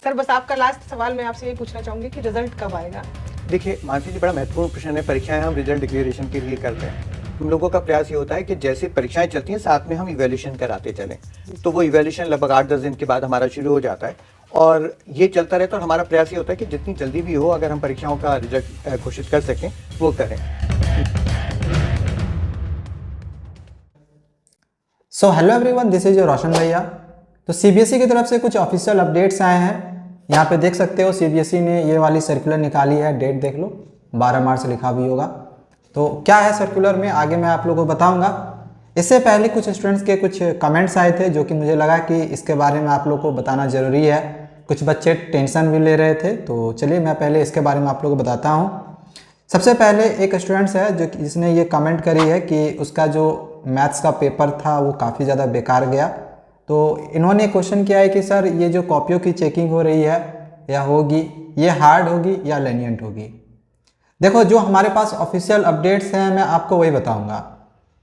Sir बस आपका last सवाल मैं आपसे ये पूछना चाहूंगी कि रिजल्ट कब आएगा? देखिए मानसी जी, बड़ा महत्वपूर्ण प्रश्न है। परीक्षाएं हम रिजल्ट डिक्लेरेशन के लिए करते हैं। हम लोगों का प्रयास ये होता है कि जैसे परीक्षाएं चलती हैं साथ में हम इवैल्यूएशन कराते चलें। तो वो इवैल्यूएशन लगभग 8-10 दिन के बाद हमारा शुरू हो जाता है और ये चलता रहता है। और हमारा प्रयास ये होता है कि जितनी जल्दी भी हो, अगर हम परीक्षाओं का रिजल्ट घोषित कर सकें वो करें। So hello everyone, this is your Roshan भैया। तो सीबीएसई की तरफ से कुछ ऑफिशियल अपडेट्स आए हैं। यहाँ पे देख सकते हो सीबीएसई ने ये वाली सर्कुलर निकाली है, डेट देख लो, 12 मार्च लिखा भी होगा। तो क्या है सर्कुलर में आगे मैं आप लोगों को बताऊंगा। इससे पहले कुछ स्टूडेंट्स के कुछ कमेंट्स आए थे जो कि मुझे लगा कि इसके बारे में आप लोगों को बताना ज़रूरी है। कुछ बच्चे टेंशन भी ले रहे थे, तो चलिए मैं पहले इसके बारे में आप लोगों को बताता हूँ। सबसे पहले एक स्टूडेंट्स है जो जिसने ये कमेंट करी है कि उसका जो मैथ्स का पेपर था वो काफ़ी ज़्यादा बेकार गया। तो इन्होंने क्वेश्चन किया है कि सर ये जो कॉपियों की चेकिंग हो रही है या होगी, ये हार्ड होगी या लेनिएंट होगी। देखो, जो हमारे पास ऑफिशियल अपडेट्स हैं मैं आपको वही बताऊंगा।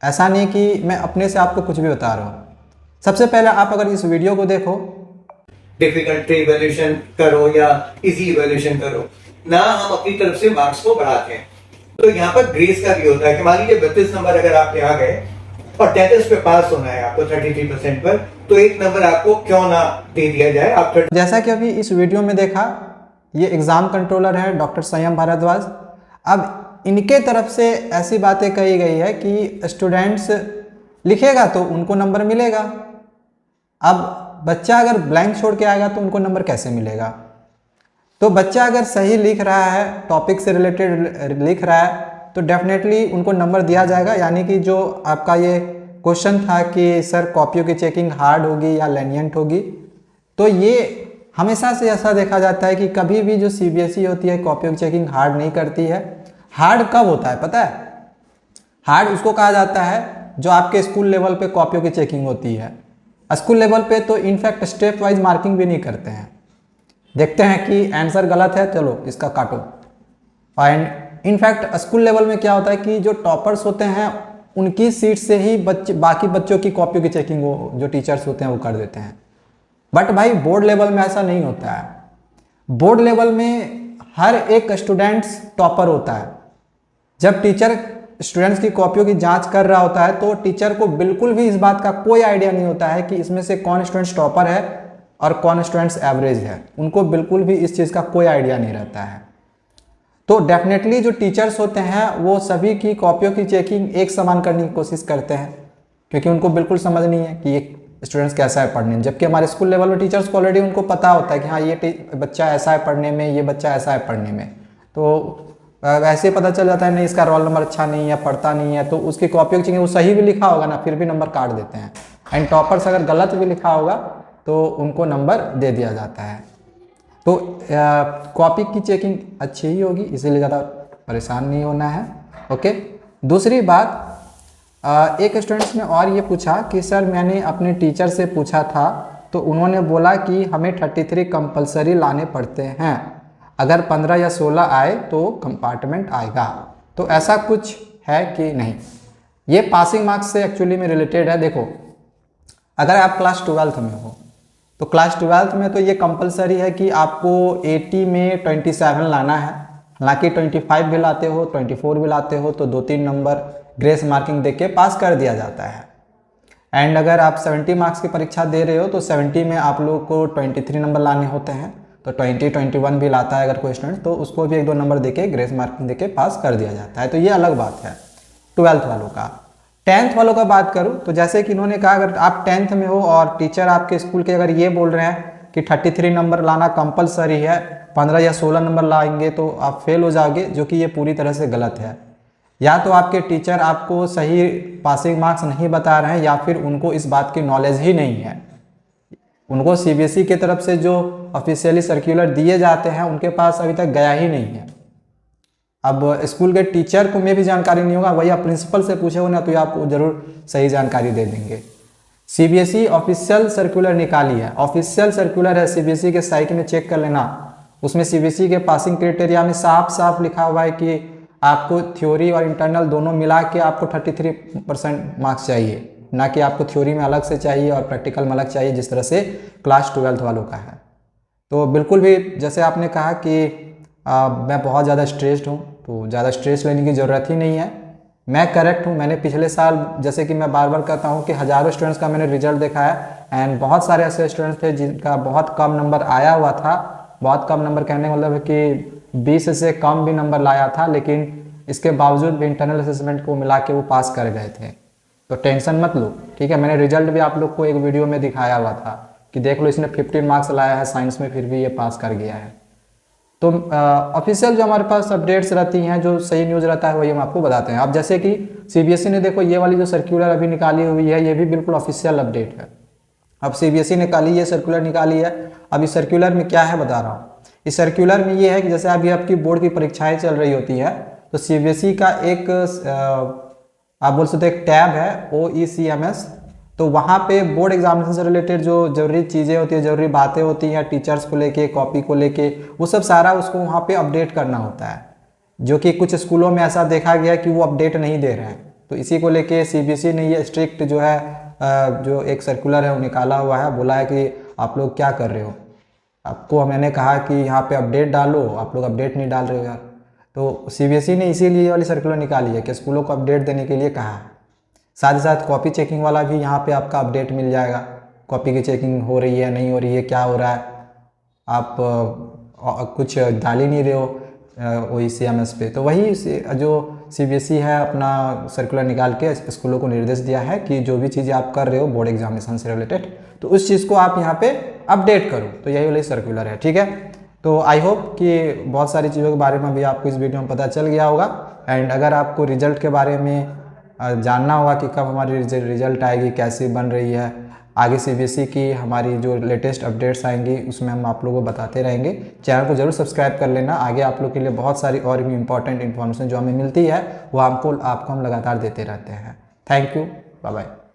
ऐसा नहीं कि मैं अपने से आपको कुछ भी बता रहा हूँ। सबसे पहले आप अगर इस वीडियो को देखो, डिफिकल्ट इवैल्यूएशन करो या इजी इवैल्यूएशन करो ना, हम अपनी तरफ से मार्क्स को बढ़ाते हैं। तो यहाँ पर ग्रेस का भी होता है कि मान लीजिए 32 नंबर अगर आपके आ गए और 33 पे पास होना है आपको 33% पर, तो एक नंबर आपको क्यों ना दे दिया जाए। आप जैसा कि अभी इस वीडियो में देखा, ये एग्जाम कंट्रोलर है डॉक्टर संयम भारद्वाज। अब इनके तरफ से ऐसी बातें कही गई है कि स्टूडेंट्स लिखेगा तो उनको नंबर मिलेगा। अब बच्चा अगर ब्लैंक छोड़ के आएगा तो उनको नंबर कैसे मिलेगा। तो बच्चा अगर सही लिख रहा है, टॉपिक से रिलेटेड लिख रहा है, तो डेफिनेटली उनको नंबर दिया जाएगा। यानी कि जो आपका ये क्वेश्चन था कि सर कॉपियों की चेकिंग हार्ड होगी या लेनिएंट होगी, तो ये हमेशा से ऐसा देखा जाता है कि कभी भी जो सीबीएसई होती है कॉपियों की चेकिंग हार्ड नहीं करती है। हार्ड कब होता है पता है? हार्ड उसको कहा जाता है जो आपके स्कूल लेवल पे कॉपियों की चेकिंग होती है। स्कूल लेवल पे तो इनफैक्ट स्टेप वाइज मार्किंग भी नहीं करते हैं। देखते हैं कि आंसर गलत है, चलो इसका काटो। एंड इनफैक्ट स्कूल लेवल में क्या होता है कि जो टॉपर्स होते हैं उनकी सीट से ही बाकी बच्चों की कॉपियों की चेकिंग वो जो टीचर्स होते हैं वो कर देते हैं। बट भाई बोर्ड लेवल में ऐसा नहीं होता है। बोर्ड लेवल में हर एक स्टूडेंट्स टॉपर होता है। जब टीचर स्टूडेंट्स की कॉपियों की जांच कर रहा होता है तो टीचर को बिल्कुल भी इस बात का कोई आइडिया नहीं होता है कि इसमें से कौन स्टूडेंट्स टॉपर है और कौन स्टूडेंट्स एवरेज है। उनको बिल्कुल भी इस चीज़ का कोई आइडिया नहीं रहता है। तो डेफिनेटली जो टीचर्स होते हैं वो सभी की कॉपियों की चेकिंग एक समान करने की कोशिश करते हैं, क्योंकि उनको बिल्कुल समझ नहीं है कि ये स्टूडेंट्स कैसा है पढ़ने में। जबकि हमारे स्कूल लेवल में टीचर्स को ऑलरेडी उनको पता होता है कि हाँ ये बच्चा ऐसा है पढ़ने में, ये बच्चा ऐसा है पढ़ने में। तो वैसे पता चल जाता है नहीं इसका रोल नंबर अच्छा नहीं है, पढ़ता नहीं है, तो उसकी कॉपियों की चेकिंग वो सही भी लिखा होगा ना, फिर भी नंबर काट देते हैं। एंड टॉपर्स अगर गलत भी लिखा होगा तो उनको नंबर दे दिया जाता है। तो कॉपी की चेकिंग अच्छी ही होगी, इसीलिए ज़्यादा परेशान नहीं होना है। ओके, दूसरी बात, एक स्टूडेंट्स ने और ये पूछा कि सर मैंने अपने टीचर से पूछा था तो उन्होंने बोला कि हमें 33 कंपलसरी लाने पड़ते हैं, अगर 15 या 16 आए तो कंपार्टमेंट आएगा। तो ऐसा कुछ है कि नहीं? ये पासिंग मार्क्स से एक्चुअली में रिलेटेड है। देखो, अगर आप क्लास 12th में हो तो क्लास 12th में तो ये कंपलसरी है कि आपको 80 में 27 लाना है। हालांकि 25 भी लाते हो, 24 भी लाते हो तो 2-3 नंबर ग्रेस मार्किंग देके पास कर दिया जाता है। एंड अगर आप 70 मार्क्स की परीक्षा दे रहे हो तो 70 में आप लोगों को 23 नंबर लाने होते हैं। तो 20-21 भी लाता है अगर कोई स्टूडेंट, तो उसको भी 1-2 नंबर देके ग्रेस मार्किंग देके पास कर दिया जाता है। तो ये अलग बात है 12th वालों का। 10th वालों का बात करूं तो जैसे कि इन्होंने कहा, अगर आप 10th में हो और टीचर आपके स्कूल के अगर ये बोल रहे हैं कि 33 नंबर लाना कंपलसरी है, 15 या 16 नंबर लाएंगे तो आप फेल हो जाओगे, जो कि ये पूरी तरह से गलत है। या तो आपके टीचर आपको सही पासिंग मार्क्स नहीं बता रहे हैं या फिर उनको इस बात की नॉलेज ही नहीं है। उनको सीबीएसई की तरफ से जो ऑफिशियली सर्कुलर दिए जाते हैं उनके पास अभी तक गया ही नहीं है। अब स्कूल के टीचर को में भी जानकारी नहीं होगा, वही आप प्रिंसिपल से पूछे हो ना तो ये आपको जरूर सही जानकारी दे देंगे। सीबीएसई ऑफिशियल सर्कुलर निकाली है, ऑफिशियल सर्कुलर है, सीबीएसई के साइट में चेक कर लेना। उसमें सीबीएसई के पासिंग क्राइटेरिया में साफ साफ लिखा हुआ है कि आपको थ्योरी और इंटरनल दोनों मिला के आपको 33% मार्क्स चाहिए, ना कि आपको थ्योरी में अलग से चाहिए और प्रैक्टिकल में अलग चाहिए, जिस तरह से क्लास 12th वालों का है। तो बिल्कुल भी जैसे आपने कहा कि मैं बहुत ज़्यादा स्ट्रेस्ड हूँ, तो ज़्यादा स्ट्रेस लेने की ज़रूरत ही नहीं है। मैं करेक्ट हूँ। मैंने पिछले साल, जैसे कि मैं बार बार कहता हूँ कि हज़ारों स्टूडेंट्स का मैंने रिजल्ट देखा है एंड बहुत सारे ऐसे स्टूडेंट्स थे जिनका बहुत कम नंबर आया हुआ था। बहुत कम नंबर कहने का मतलब है कि 20 से कम भी नंबर लाया था, लेकिन इसके बावजूद भी इंटरनल असेसमेंट को मिला के वो पास कर गए थे। तो टेंशन मत लो, ठीक है। मैंने रिजल्ट भी आप लोग को एक वीडियो में दिखाया हुआ था कि देख लो, इसने 15 मार्क्स लाया है साइंस में, फिर भी ये पास कर गया है। तो ऑफिशियल जो हमारे पास अपडेट्स रहती हैं, जो सही न्यूज़ रहता है, वही हम आपको बताते हैं। अब जैसे कि सीबीएसई ने देखो ये वाली जो सर्कुलर अभी निकाली हुई है, ये भी बिल्कुल ऑफिशियल अपडेट है। अब सीबीएसई ने कल ही ये सर्कुलर निकाली है। अब इस सर्कुलर में क्या है बता रहा हूँ। इस सर्कुलर में ये है कि जैसे अभी आपकी बोर्ड की परीक्षाएं चल रही होती है, तो सीबीएसई का एक आप बोल सकते एक टैब है OECMS। तो वहाँ पे बोर्ड एग्जामिनेशन से रिलेटेड जो जरूरी चीज़ें होती है, जरूरी बातें होती हैं, टीचर्स को लेके, कॉपी को लेके, वो सब सारा उसको वहाँ पे अपडेट करना होता है, जो कि कुछ स्कूलों में ऐसा देखा गया कि वो अपडेट नहीं दे रहे हैं। तो इसी को लेके सीबीएसई ने ये स्ट्रिक्ट जो है जो एक सर्कुलर है वो निकाला हुआ है। बोला है कि आप लोग क्या कर रहे हो, आपको मैंने कहा कि यहाँ पे अपडेट डालो, आप लोग अपडेट नहीं डाल रहे हो यार। तो सीबीएसई ने इसीलिए वाली सर्कुलर निकाली है कि स्कूलों को अपडेट देने के लिए कहा है। साथ ही साथ कॉपी चेकिंग वाला भी यहाँ पे आपका अपडेट मिल जाएगा, कॉपी की चेकिंग हो रही है नहीं हो रही है, क्या हो रहा है, आप कुछ डाल ही नहीं रहे हो OECMS पे। तो वही जो सीबीएसई है अपना सर्कुलर निकाल के स्कूलों को निर्देश दिया है कि जो भी चीज़ें आप कर रहे हो बोर्ड एग्जामिनेशन से रिलेटेड, तो उस चीज़ को आप यहाँ पे अपडेट करो। तो यही वाली सर्कुलर है, ठीक है। तो आई होप कि बहुत सारी चीज़ों के बारे में भी आपको इस वीडियो में पता चल गया होगा। एंड अगर आपको रिजल्ट के बारे में जानना होगा कि कब हमारी रिजल्ट आएगी, कैसी बन रही है, आगे सीबीएसई की हमारी जो लेटेस्ट अपडेट्स आएंगी उसमें हम आप लोगों को बताते रहेंगे। चैनल को जरूर सब्सक्राइब कर लेना। आगे आप लोग के लिए बहुत सारी और भी इंपॉर्टेंट इन्फॉर्मेशन जो हमें मिलती है वो आपको हम लगातार देते रहते हैं। Thank you, bye bye.